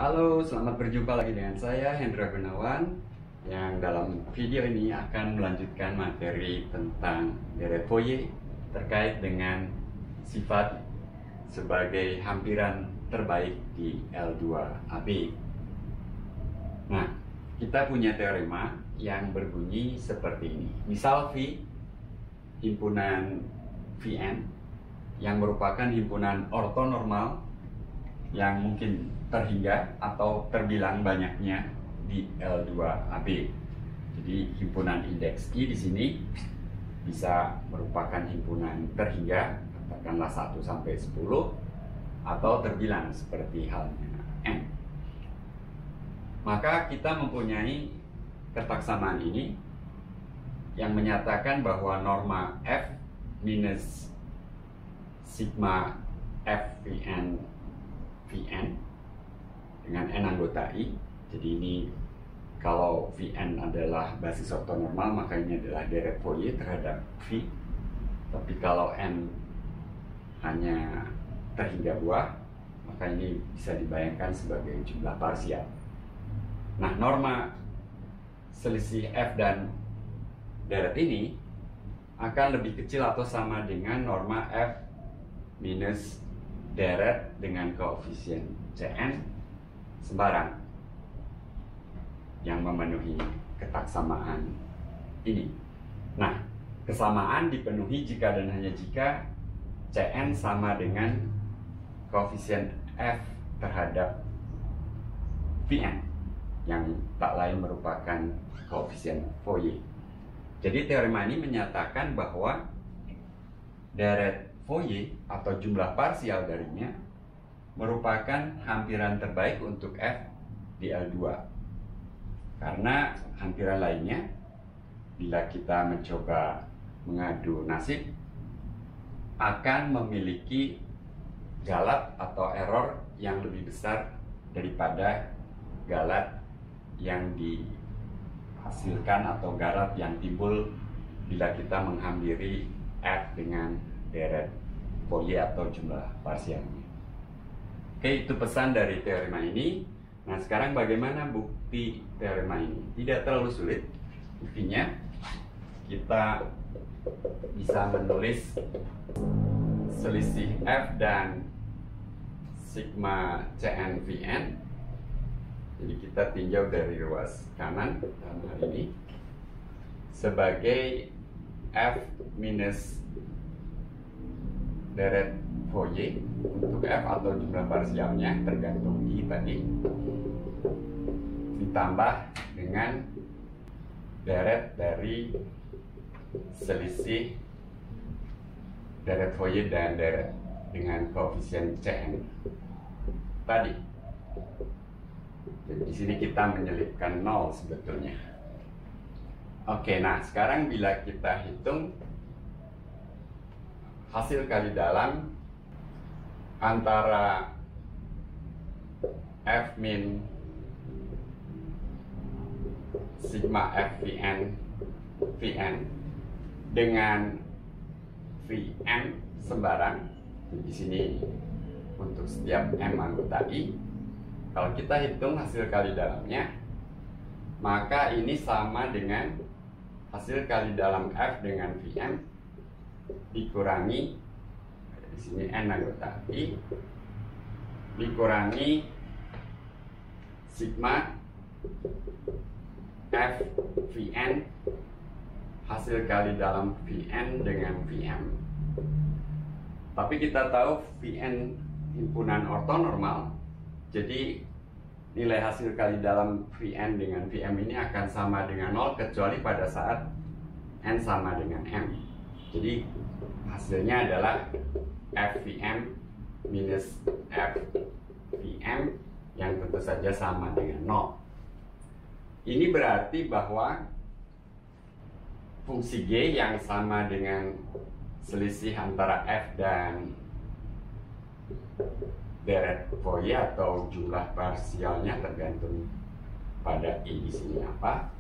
Halo, selamat berjumpa lagi dengan saya Hendra Gunawan yang dalam video ini akan melanjutkan materi tentang deret Fourier terkait dengan sifat sebagai hampiran terbaik di L2AB. Nah, kita punya teorema yang berbunyi seperti ini. Misal V, himpunan Vn yang merupakan himpunan ortonormal yang mungkin terhingga atau terbilang banyaknya di L2AB. Jadi himpunan indeks I di sini bisa merupakan himpunan terhingga, katakanlah 1 sampai 10, atau terbilang seperti halnya N. Maka kita mempunyai ketaksamaan ini yang menyatakan bahwa norma F minus sigma Fvn Vn dengan N anggota I. Jadi ini kalau Vn adalah basis ortonormal, maka ini adalah deret Fourier terhadap V. Tapi kalau N hanya terhingga buah, maka ini bisa dibayangkan sebagai jumlah parsial. Nah, norma selisih F dan deret ini akan lebih kecil atau sama dengan norma F minus deret dengan koefisien Cn sembarang yang memenuhi ketaksamaan ini. Nah, kesamaan dipenuhi jika dan hanya jika Cn sama dengan koefisien F terhadap Vn yang tak lain merupakan koefisien Fourier. Jadi teorema ini menyatakan bahwa deret Fourier atau jumlah parsial darinya merupakan hampiran terbaik untuk F di L2. Karena hampiran lainnya, bila kita mencoba mengadu nasib, akan memiliki galat atau error yang lebih besar daripada galat yang dihasilkan atau galat yang timbul bila kita menghampiri F dengan deret Fourier atau jumlah parsialnya. Oke, itu pesan dari teorema ini. Nah, sekarang bagaimana bukti teorema ini? Tidak terlalu sulit. Buktinya, kita bisa menulis selisih F dan sigma Cn Vn. Jadi kita tinjau dari ruas kanan dalam hal ini sebagai F minus deret Fourier untuk F atau jumlah parsialnya tergantung I tadi, ditambah dengan deret dari selisih deret Fourier dan deret dengan koefisien Cn tadi. Jadi di sini kita menyelipkan 0 sebetulnya. Oke, nah sekarang bila kita hitung hasil kali dalam antara F min sigma Fvn Vn dengan Vm sembarang, di sini untuk setiap M anggota I, kalau kita hitung hasil kali dalamnya, maka ini sama dengan hasil kali dalam F dengan Vm dikurangi, di sini N anggota I, dikurangi sigma F Vn hasil kali dalam Vn dengan Vm. Tapi kita tahu Vn himpunan ortonormal, jadi nilai hasil kali dalam Vn dengan Vm ini akan sama dengan 0 kecuali pada saat N sama dengan M. Jadi hasilnya adalah Fvm minus Fvm yang tentu saja sama dengan 0. Ini berarti bahwa fungsi G yang sama dengan selisih antara F dan deret Fourier atau jumlah parsialnya tergantung pada I di sini apa,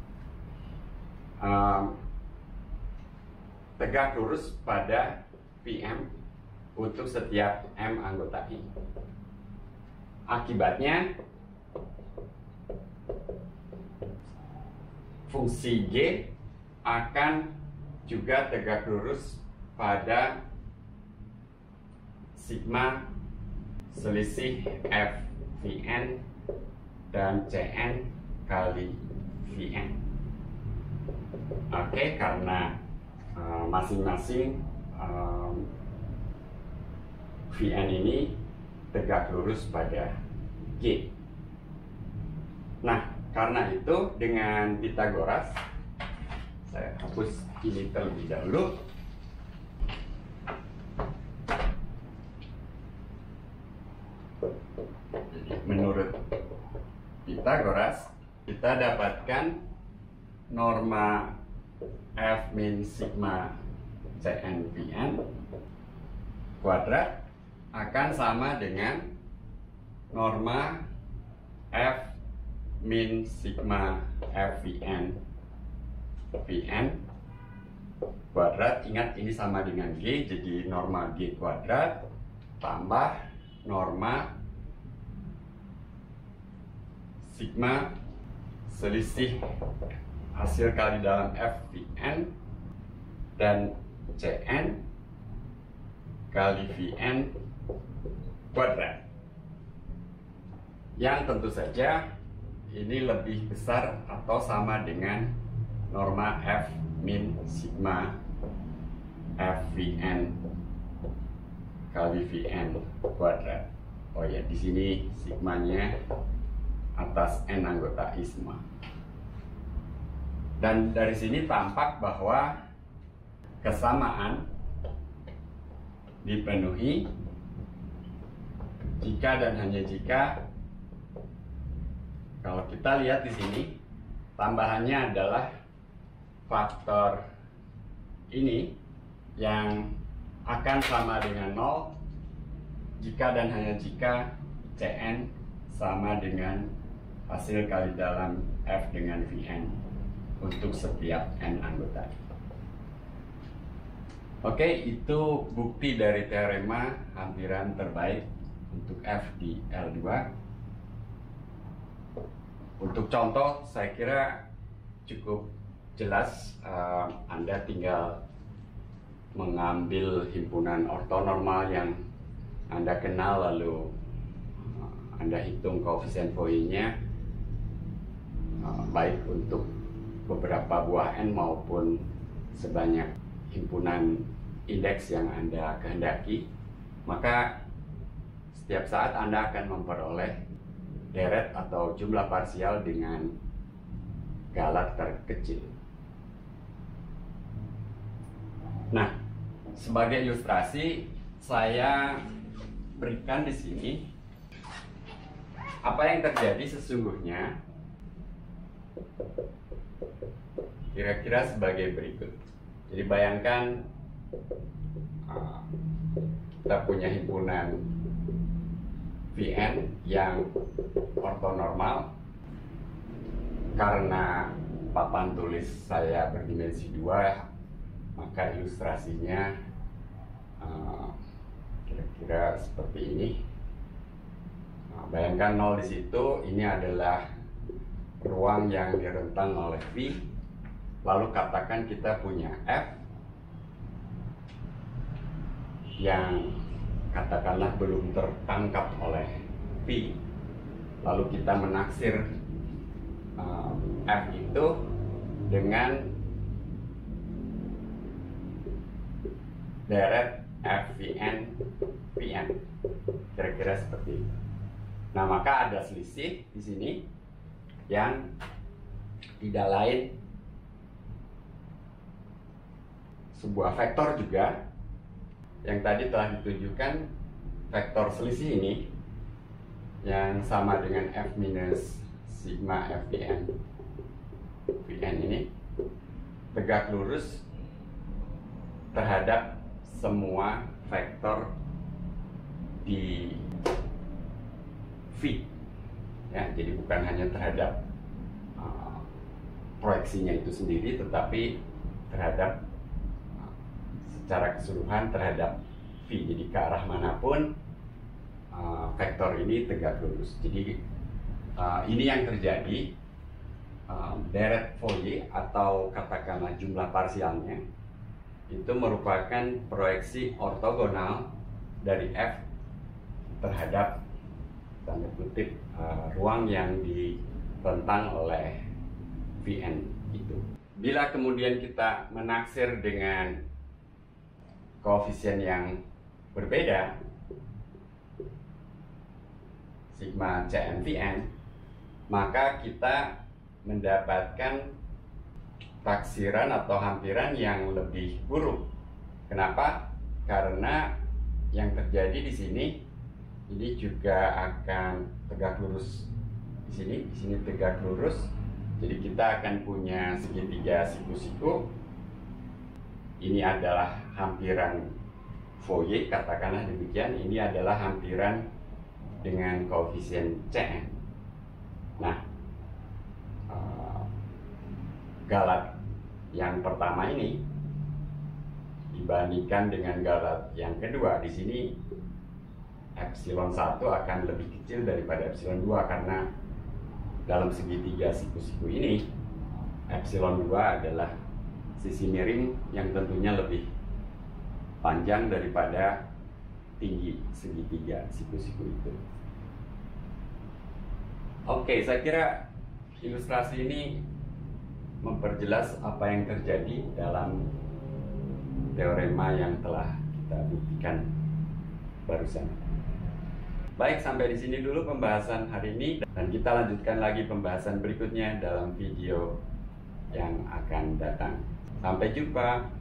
tegak lurus pada Vm untuk setiap M anggota I. Akibatnya fungsi G akan juga tegak lurus pada sigma selisih F Vn dan Cn kali Vn. Oke, karena masing-masing Vn ini tegak lurus pada G. Nah, karena itu dengan Pythagoras, saya hapus ini terlebih dahulu. Jadi, menurut Pythagoras, kita dapatkan norma F min sigma Cn Vn kuadrat akan sama dengan norma F min sigma Fvn Vn kuadrat. Ingat, ini sama dengan G, jadi norma G kuadrat tambah norma sigma selisih hasil kali dalam Fvn dan Cn kali Vn kuadrat, yang tentu saja ini lebih besar atau sama dengan norma F min sigma Fvn kali Vn kuadrat. Oh ya, di sini sigmanya atas n anggota I semua. Dan dari sini tampak bahwa kesamaan dipenuhi jika dan hanya jika, kalau kita lihat di sini, tambahannya adalah faktor ini yang akan sama dengan 0 jika dan hanya jika Cn sama dengan hasil kali dalam F dengan Vn untuk setiap n anggota. Oke, itu bukti dari teorema hampiran terbaik untuk F di L2. Untuk contoh, saya kira cukup jelas. Anda tinggal mengambil himpunan ortonormal yang Anda kenal, lalu Anda hitung koefisien Fourier-nya, baik untuk beberapa buah n maupun sebanyak himpunan indeks yang Anda kehendaki, maka setiap saat Anda akan memperoleh deret atau jumlah parsial dengan skala terkecil. Nah, sebagai ilustrasi, saya berikan di sini apa yang terjadi sesungguhnya, kira-kira sebagai berikut. Jadi bayangkan kita punya himpunan Vn yang ortonormal. Karena papan tulis saya berdimensi 2, maka ilustrasinya kira-kira seperti ini. Bayangkan 0 di situ, ini adalah ruang yang direntang oleh V. Lalu katakan kita punya F yang katakanlah belum tertangkap oleh V. Lalu kita menaksir F itu dengan deret Fvn Vn, kira-kira seperti itu. Nah, maka ada selisih di sini yang tidak lain sebuah vektor juga yang tadi telah ditunjukkan. Vektor selisih ini yang sama dengan F minus sigma Fvn Vn ini tegak lurus terhadap semua vektor di V, ya. Jadi bukan hanya terhadap proyeksinya itu sendiri, tetapi terhadap secara keseluruhan terhadap V. Jadi ke arah manapun vektor ini tegak lurus. Jadi ini yang terjadi deret Fourier atau katakanlah jumlah parsialnya itu merupakan proyeksi ortogonal dari F terhadap tanda kutip ruang yang direntang oleh Vn itu. Bila kemudian kita menaksir dengan koefisien yang berbeda, sigma Cn Vn, maka kita mendapatkan taksiran atau hampiran yang lebih buruk. Kenapa? Karena yang terjadi di sini ini juga akan tegak lurus di sini tegak lurus. Jadi kita akan punya segitiga siku-siku. Ini adalah hampiran Fourier, katakanlah demikian. Ini adalah hampiran dengan koefisien Cn. Nah, galat yang pertama ini dibandingkan dengan galat yang kedua, di sini epsilon 1 akan lebih kecil daripada epsilon 2 karena dalam segitiga siku-siku ini epsilon 2 adalah sisi miring yang tentunya lebih panjang daripada tinggi segitiga siku-siku itu. Oke, saya kira ilustrasi ini memperjelas apa yang terjadi dalam teorema yang telah kita buktikan barusan. Baik, sampai di sini dulu pembahasan hari ini, dan kita lanjutkan lagi pembahasan berikutnya dalam video yang akan datang. Sampai jumpa.